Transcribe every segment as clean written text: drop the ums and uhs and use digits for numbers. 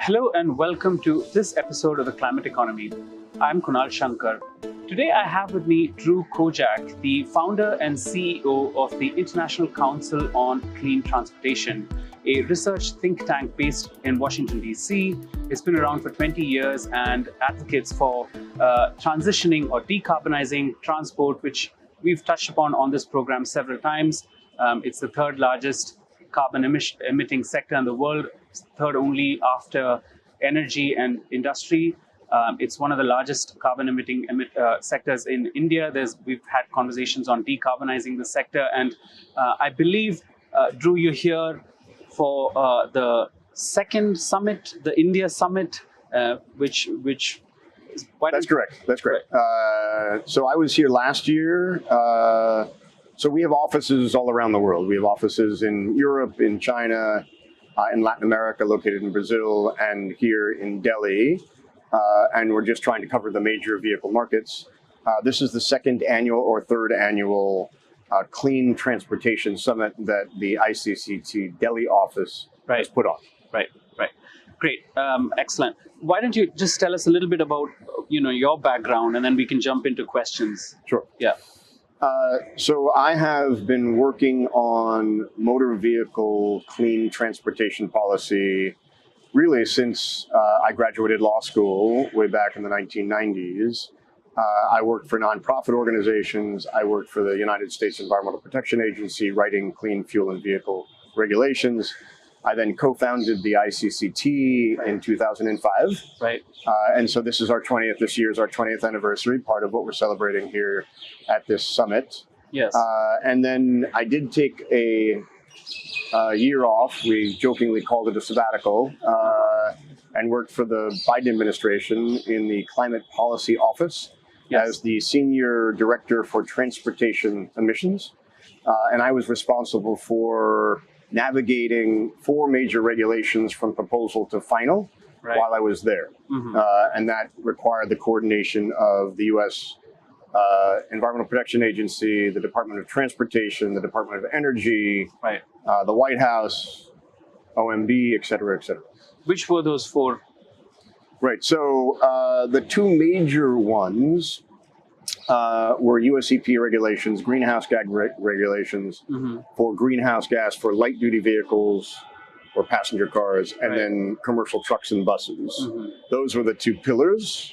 Hello and welcome to this episode of The Climate Economy. I'm Kunal Shankar. Today I have with me Drew Kodjak, the founder and CEO of the International Council on Clean Transportation, a research think tank based in Washington, D.C. It's been around for 20 years and advocates for transitioning or decarbonizing transport, which we've touched upon on this program several times. It's the third largest carbon emitting sector in the world, third only after energy and industry. It's one of the largest carbon emitting sectors in India. We've had conversations on decarbonizing the sector, and I believe, Drew, you're here for the second summit, the India summit, which That's correct. That's correct. So I was here last year. So we have offices all around the world. We have offices in Europe, in China, in Latin America, located in Brazil, and here in Delhi. And we're just trying to cover the major vehicle markets. This is the second annual or third annual Clean Transportation Summit that the ICCT Delhi office has put on. Right. Great. Excellent. Why don't you just tell us a little bit about, your background, and then we can jump into questions. Sure. Yeah. So I have been working on motor vehicle clean transportation policy really since I graduated law school way back in the 1990s. I worked for nonprofit organizations. I worked for the United States Environmental Protection Agency, writing clean fuel and vehicle regulations. I then co-founded the ICCT in 2005. Right. And so this year is our 20th anniversary, part of what we're celebrating here at this summit. Yes. And then I did take a year off. We jokingly called it a sabbatical, and worked for the Biden administration in the Climate Policy Office as the Senior Director for Transportation Emissions. And I was responsible for navigating 4 major regulations from proposal to final while I was there. Mm-hmm. And that required the coordination of the U.S. Environmental Protection Agency, the Department of Transportation, the Department of Energy, the White House, OMB, et cetera, et cetera. Which were those 4? Right. So the 2 major ones were US EPA regulations, greenhouse gas regulations for greenhouse gas for light duty vehicles or passenger cars, and then commercial trucks and buses. Mm-hmm. Those were the 2 pillars.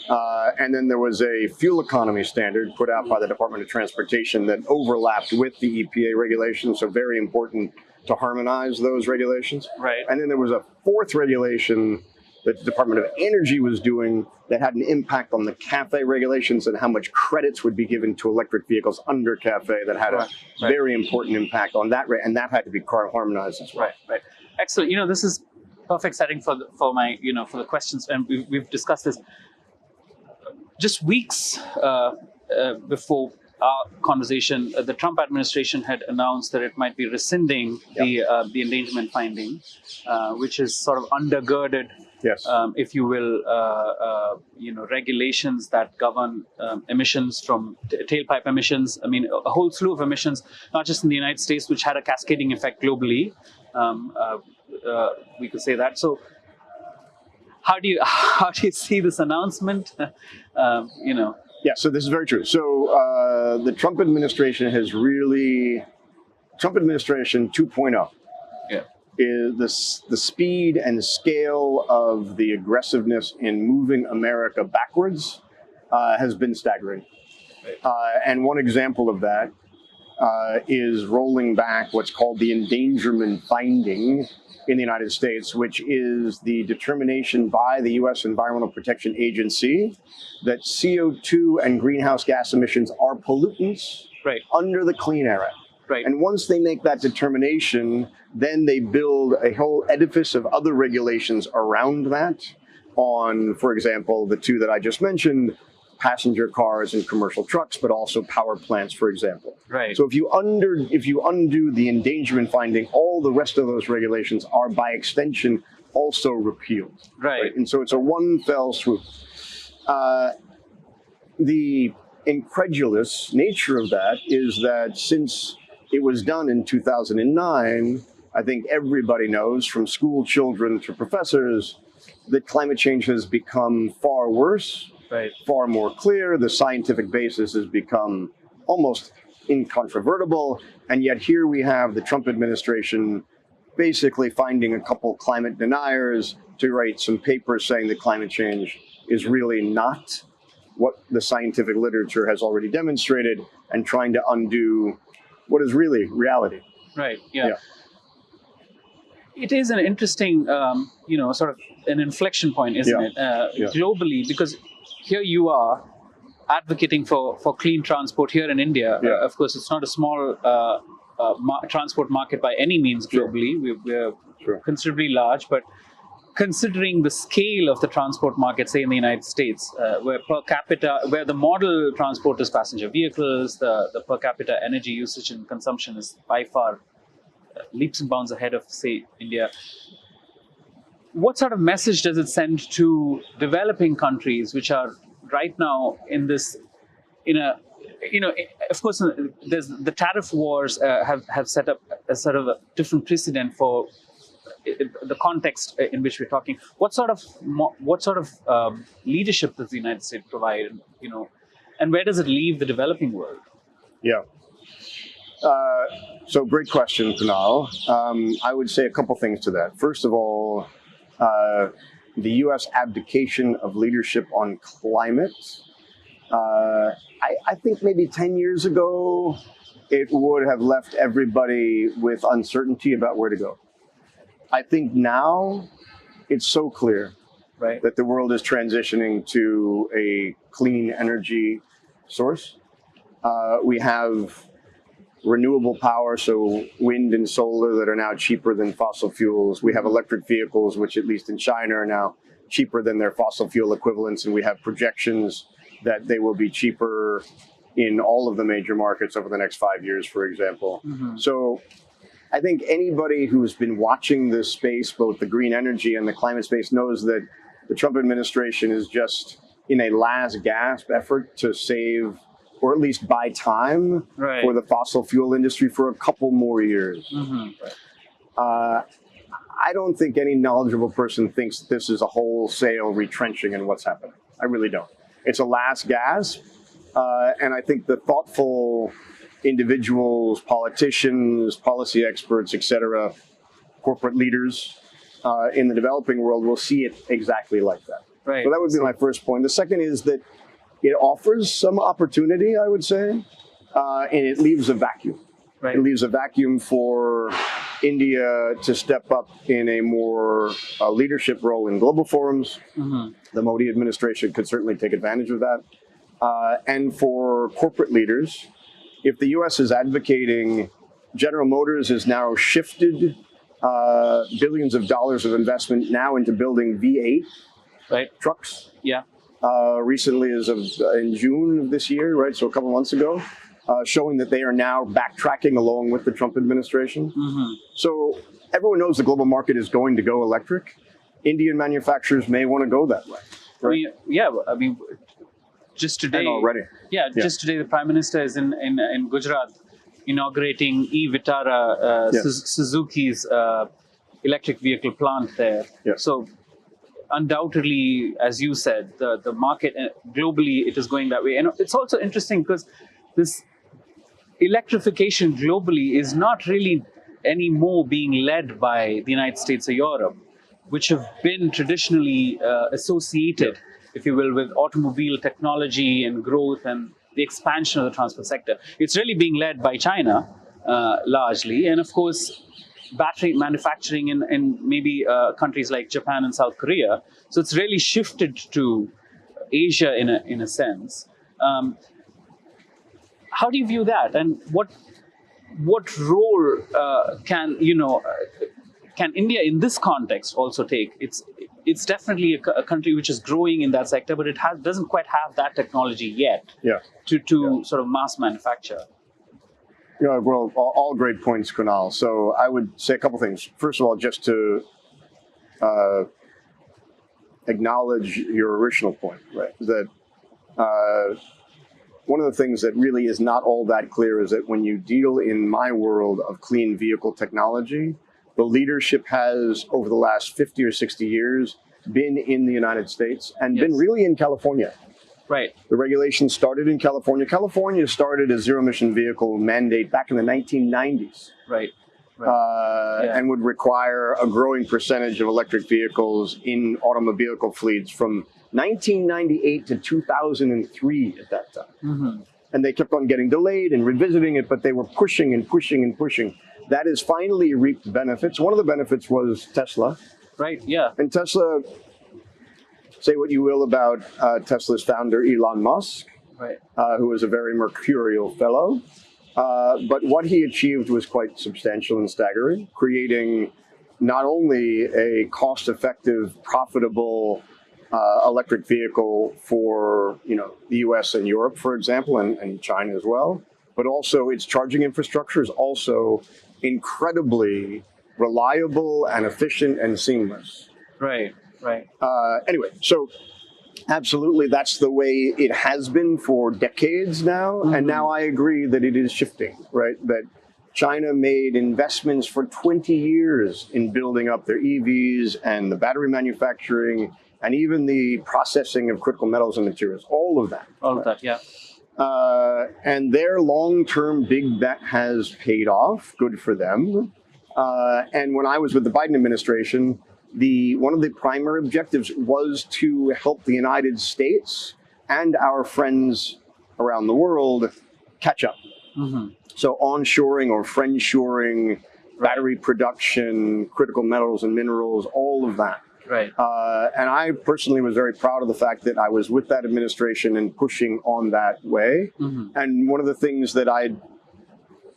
And then there was a fuel economy standard put out by the Department of Transportation that overlapped with the EPA regulations, so very important to harmonize those regulations. Right. And then there was a 4th regulation that the Department of Energy was doing that had an impact on the CAFE regulations and how much credits would be given to electric vehicles under CAFE that had a very important impact on that, and that had to be harmonized as well. Right. Excellent. This is perfect setting for the questions, and we've discussed this. Just weeks before our conversation, the Trump administration had announced that it might be rescinding the endangerment finding, which is sort of undergirded, if you will, regulations that govern emissions from tailpipe emissions. I mean, a whole slew of emissions, not just in the United States, which had a cascading effect globally. We could say that. So, how do you see this announcement? Yeah, so this is very true. So the Trump administration Trump administration 2.0 is the speed and scale of the aggressiveness in moving America backwards has been staggering. And one example of that is rolling back what's called the endangerment finding in the United States, which is the determination by the U.S. Environmental Protection Agency that CO2 and greenhouse gas emissions are pollutants under the Clean Air Act. Right. And once they make that determination, then they build a whole edifice of other regulations around that on, for example, the 2 that I just mentioned, passenger cars and commercial trucks, but also power plants, for example. Right. So if you undo the endangerment finding, all the rest of those regulations are by extension also repealed. Right. And so it's a one fell swoop. The incredulous nature of that is that since it was done in 2009, I think everybody knows, from school children to professors, that climate change has become far worse, far more clear. The scientific basis has become almost incontrovertible. And yet here we have the Trump administration basically finding a couple climate deniers to write some papers saying that climate change is really not what the scientific literature has already demonstrated, and trying to undo what is really reality. Right, yeah. It is an interesting, sort of an inflection point, isn't it? Globally, because here you are advocating for clean transport here in India. Of course, it's not a small transport market by any means globally. We're considerably large, but considering the scale of the transport market, say in the United States, where per capita, where the model transport is passenger vehicles, the per capita energy usage and consumption is by far leaps and bounds ahead of, say, India. What sort of message does it send to developing countries which are right now in this, of course, there's the tariff wars have set up a sort of a different precedent for the context in which we're talking. What sort of leadership does the United States provide, and where does it leave the developing world? So great question, Kunal. I would say a couple things to that. First of all, the U.S. abdication of leadership on climate. I think maybe 10 years ago, it would have left everybody with uncertainty about where to go. I think now it's so clear that the world is transitioning to a clean energy source. We have renewable power, so wind and solar, that are now cheaper than fossil fuels. We have electric vehicles, which at least in China are now cheaper than their fossil fuel equivalents, and we have projections that they will be cheaper in all of the major markets over the next 5 years, for example. So I think anybody who's been watching this space, both the green energy and the climate space, knows that the Trump administration is just in a last gasp effort to save, or at least buy time for the fossil fuel industry for a couple more years. I don't think any knowledgeable person thinks this is a wholesale retrenching in what's happening. I really don't. It's a last gasp. And I think the thoughtful individuals, politicians, policy experts, etc., corporate leaders in the developing world will see it exactly like that. So that would be my first point. The second is that it offers some opportunity, I would say, and it leaves a vacuum. It leaves a vacuum for India to step up in a more leadership role in global forums. The Modi administration could certainly take advantage of that. And for corporate leaders, if the U.S. is advocating, General Motors has now shifted billions of dollars of investment now into building V8 trucks. Recently, as of in June of this year, so a couple months ago, showing that they are now backtracking along with the Trump administration. So everyone knows the global market is going to go electric. Indian manufacturers may want to go that way. I mean, just today, and already. Just today, the Prime Minister is in Gujarat inaugurating e-Vitara, Suzuki's electric vehicle plant there. So undoubtedly, as you said, the market globally, it is going that way. And it's also interesting because this electrification globally is not really anymore being led by the United States or Europe, which have been traditionally associated, if you will, with automobile technology and growth and the expansion of the transport sector. It's really being led by China largely, and of course battery manufacturing in maybe countries like Japan and South Korea. So it's really shifted to Asia in a sense. How do you view that, and what role can India in this context also take? It's definitely a country which is growing in that sector, but it doesn't quite have that technology yet to sort of mass manufacture. Well, all great points, Kunal. So I would say a couple things. First of all, just to acknowledge your original point, that one of the things that really is not all that clear is that when you deal in my world of clean vehicle technology, the leadership has, over the last 50 or 60 years, been in the United States and Yes. been really in California. Right. The regulation started in California. California started a zero-emission vehicle mandate back in the 1990s. Right. And would require a growing percentage of electric vehicles in automobile fleets from 1998 to 2003 at that time. Mm-hmm. And they kept on getting delayed and revisiting it, but they were pushing and pushing and pushing. That has finally reaped benefits. One of the benefits was Tesla. Right, yeah. And Tesla, say what you will about Tesla's founder, Elon Musk, right. Who was a very mercurial fellow. But what he achieved was quite substantial and staggering, creating not only a cost-effective, profitable electric vehicle for the U.S. and Europe, for example, and China as well, but also its charging infrastructure is also incredibly reliable and efficient and seamless. Right, right. Anyway, so absolutely, that's the way it has been for decades now. Mm-hmm. And now I agree that it is shifting, right? That China made investments for 20 years in building up their EVs and the battery manufacturing and even the processing of critical metals and materials, all of that. All of that, yeah. And their long-term big bet has paid off, good for them. And when I was with the Biden administration, one of the primary objectives was to help the United States and our friends around the world catch up. Mm-hmm. So onshoring or friendshoring, battery production, critical metals and minerals, all of that. Right. And I personally was very proud of the fact that I was with that administration and pushing on that way. Mm-hmm. And one of the things that I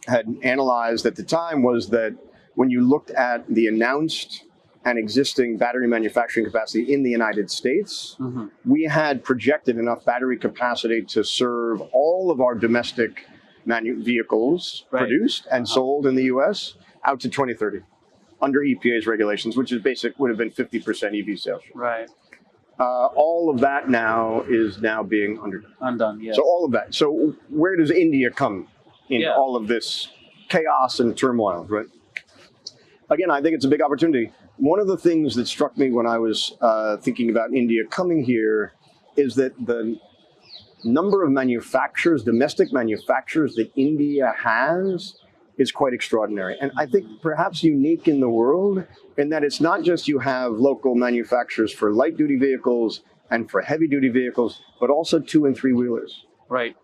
had analyzed at the time was that when you looked at the announced and existing battery manufacturing capacity in the United States, mm-hmm. we had projected enough battery capacity to serve all of our domestic vehicles produced and sold in the U.S. out to 2030 under EPA's regulations, which is would have been 50% EV sales. Right. All of that now is being undone. Yes. So all of that. So where does India come in all of this chaos and turmoil, right? Again, I think it's a big opportunity. One of the things that struck me when I was thinking about India coming here is that the number of manufacturers, domestic manufacturers that India has is quite extraordinary. And I think perhaps unique in the world in that it's not just you have local manufacturers for light-duty vehicles and for heavy-duty vehicles, but also 2- and 3-wheelers. Right.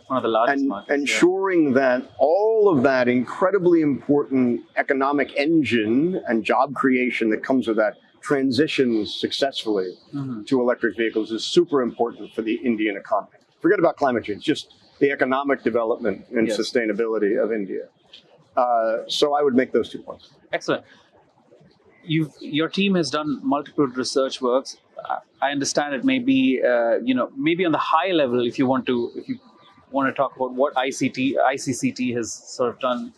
One of the largest markets. Ensuring that all of that incredibly important economic engine and job creation that comes with that transitions successfully mm-hmm. to electric vehicles is super important for the Indian economy. Forget about climate change, just the economic development and sustainability of India. So I would make those 2 points. Excellent. Your team has done multiple research works. I understand it may be, maybe on the high level, if you want to talk about what ICCT has sort of done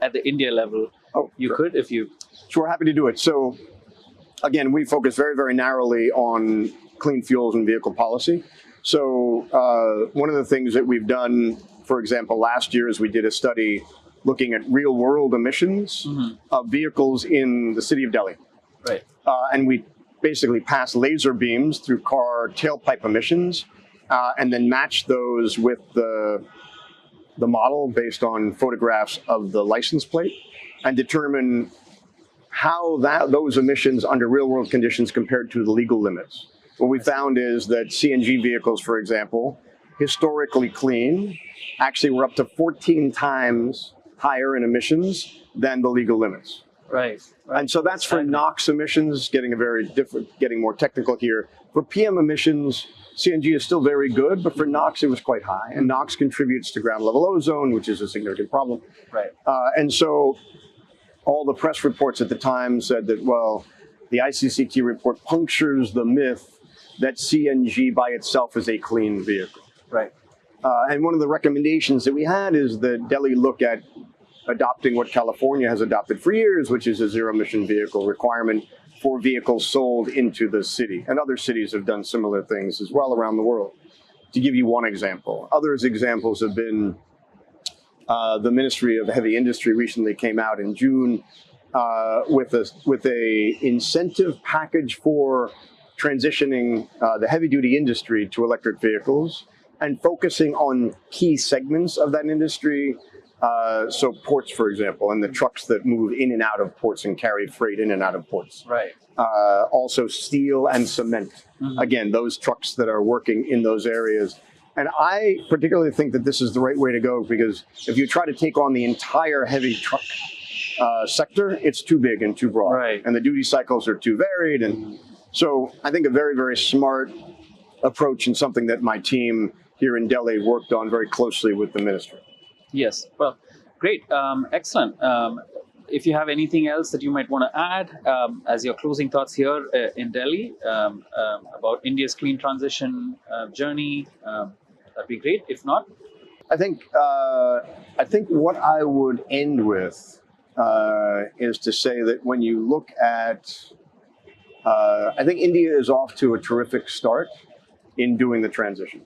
at the India level. Could, if you... Sure, happy to do it. So, again, we focus very, very narrowly on clean fuels and vehicle policy. So, one of the things that we've done, for example, last year is we did a study looking at real-world emissions mm-hmm. of vehicles in the city of Delhi. Right. And we basically passed laser beams through car tailpipe emissions and then matched those with the model based on photographs of the license plate and determine how those emissions under real-world conditions compared to the legal limits. What we found is that CNG vehicles, for example, historically clean, actually were up to 14 times higher in emissions than the legal limits. Right. And so that's for NOx emissions, getting more technical here. For PM emissions, CNG is still very good, but for NOx, it was quite high. And NOx contributes to ground level ozone, which is a significant problem. Right. And so all the press reports at the time said that, well, the ICCT report punctures the myth that CNG by itself is a clean vehicle. Right. And one of the recommendations that we had is that Delhi look at adopting what California has adopted for years, which is a zero-emission vehicle requirement for vehicles sold into the city. And other cities have done similar things as well around the world. To give you one example, others examples have been the Ministry of Heavy Industry recently came out in June with a incentive package for transitioning the heavy duty industry to electric vehicles and focusing on key segments of that industry. So ports, for example, and the trucks that move in and out of ports and carry freight in and out of ports. Right. Also steel and cement. Again, those trucks that are working in those areas. And I particularly think that this is the right way to go, because if you try to take on the entire heavy truck sector, it's too big and too broad. Right. And the duty cycles are too varied. And so I think a very, very smart approach, and something that my team here in Delhi worked on very closely with the ministry. Yes. Well, great. Excellent. If you have anything else that you might want to add as your closing thoughts here in Delhi about India's clean transition journey, that'd be great. If not, I think what I would end with is to say that when you look at, I think India is off to a terrific start in doing the transition.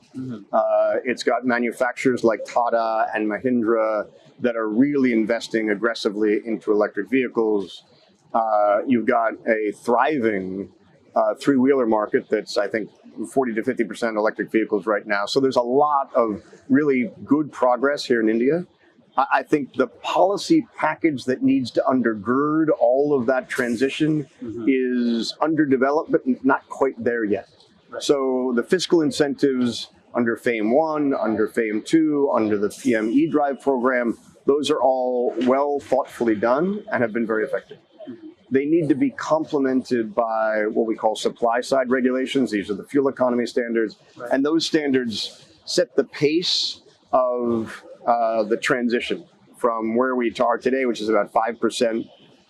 It's got manufacturers like Tata and Mahindra that are really investing aggressively into electric vehicles. You've got a thriving three-wheeler market that's, I think, 40 to 50% electric vehicles right now. So there's a lot of really good progress here in India. I think the policy package that needs to undergird all of that transition is underdeveloped, but not quite there yet. Right. So the fiscal incentives under FAME 1, under FAME 2, under the PM eDrive program, those are all well thoughtfully done and have been very effective. They need to be complemented by what we call supply side regulations. These are the fuel economy standards. Right. And those standards set the pace of the transition from where we are today, which is about 5%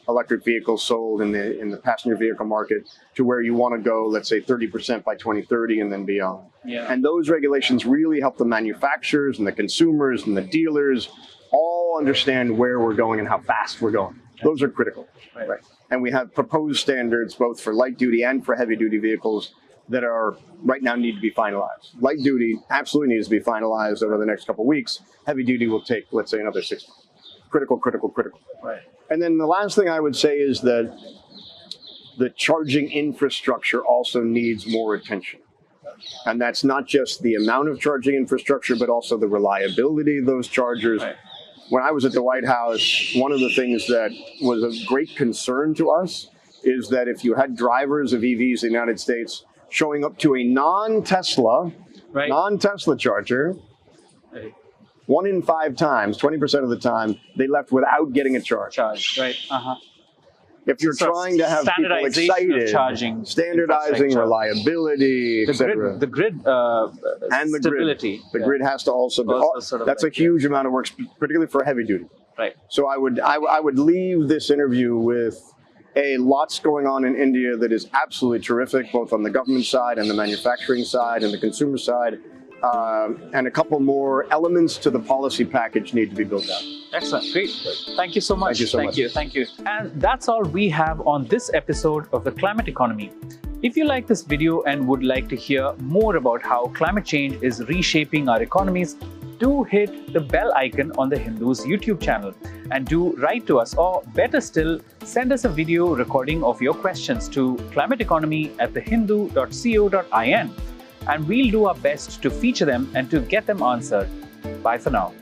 electric vehicles sold in the passenger vehicle market, to where you want to go, let's say 30% by 2030 and then beyond. Yeah. And those regulations really help the manufacturers and the consumers and the dealers all understand where we're going and how fast we're going. Those are critical. Right. Right. And we have proposed standards both for light duty and for heavy duty vehicles that are right now need to be finalized. Light duty absolutely needs to be finalized over the next couple of weeks. Heavy duty will take, let's say, another 6 months. Critical, critical, critical. Right. And then the last thing I would say is that the charging infrastructure also needs more attention. And that's not just the amount of charging infrastructure, but also the reliability of those chargers. Right. When I was at the White House, one of the things that was of great concern to us is that if you had drivers of EVs in the United States showing up to a non-Tesla charger, 1 in 5 times, 20% of the time, they left without getting a charge. Right. If you're trying to have people excited, standardizing reliability, etc. The grid and the stability. The grid has to also be. That's a huge amount of work, particularly for heavy duty. Right. So I would leave this interview with lots going on in India that is absolutely terrific, both on the government side and the manufacturing side and the consumer side. And a couple more elements to the policy package need to be built out. Excellent. Great. Thank you so much. Thank you so much. Thank you. And that's all we have on this episode of The Climate Economy. If you like this video and would like to hear more about how climate change is reshaping our economies, do hit the bell icon on the Hindu's YouTube channel and do write to us, or better still, send us a video recording of your questions to climateeconomy@thehindu.co.in. and we'll do our best to feature them and to get them answered. Bye for now.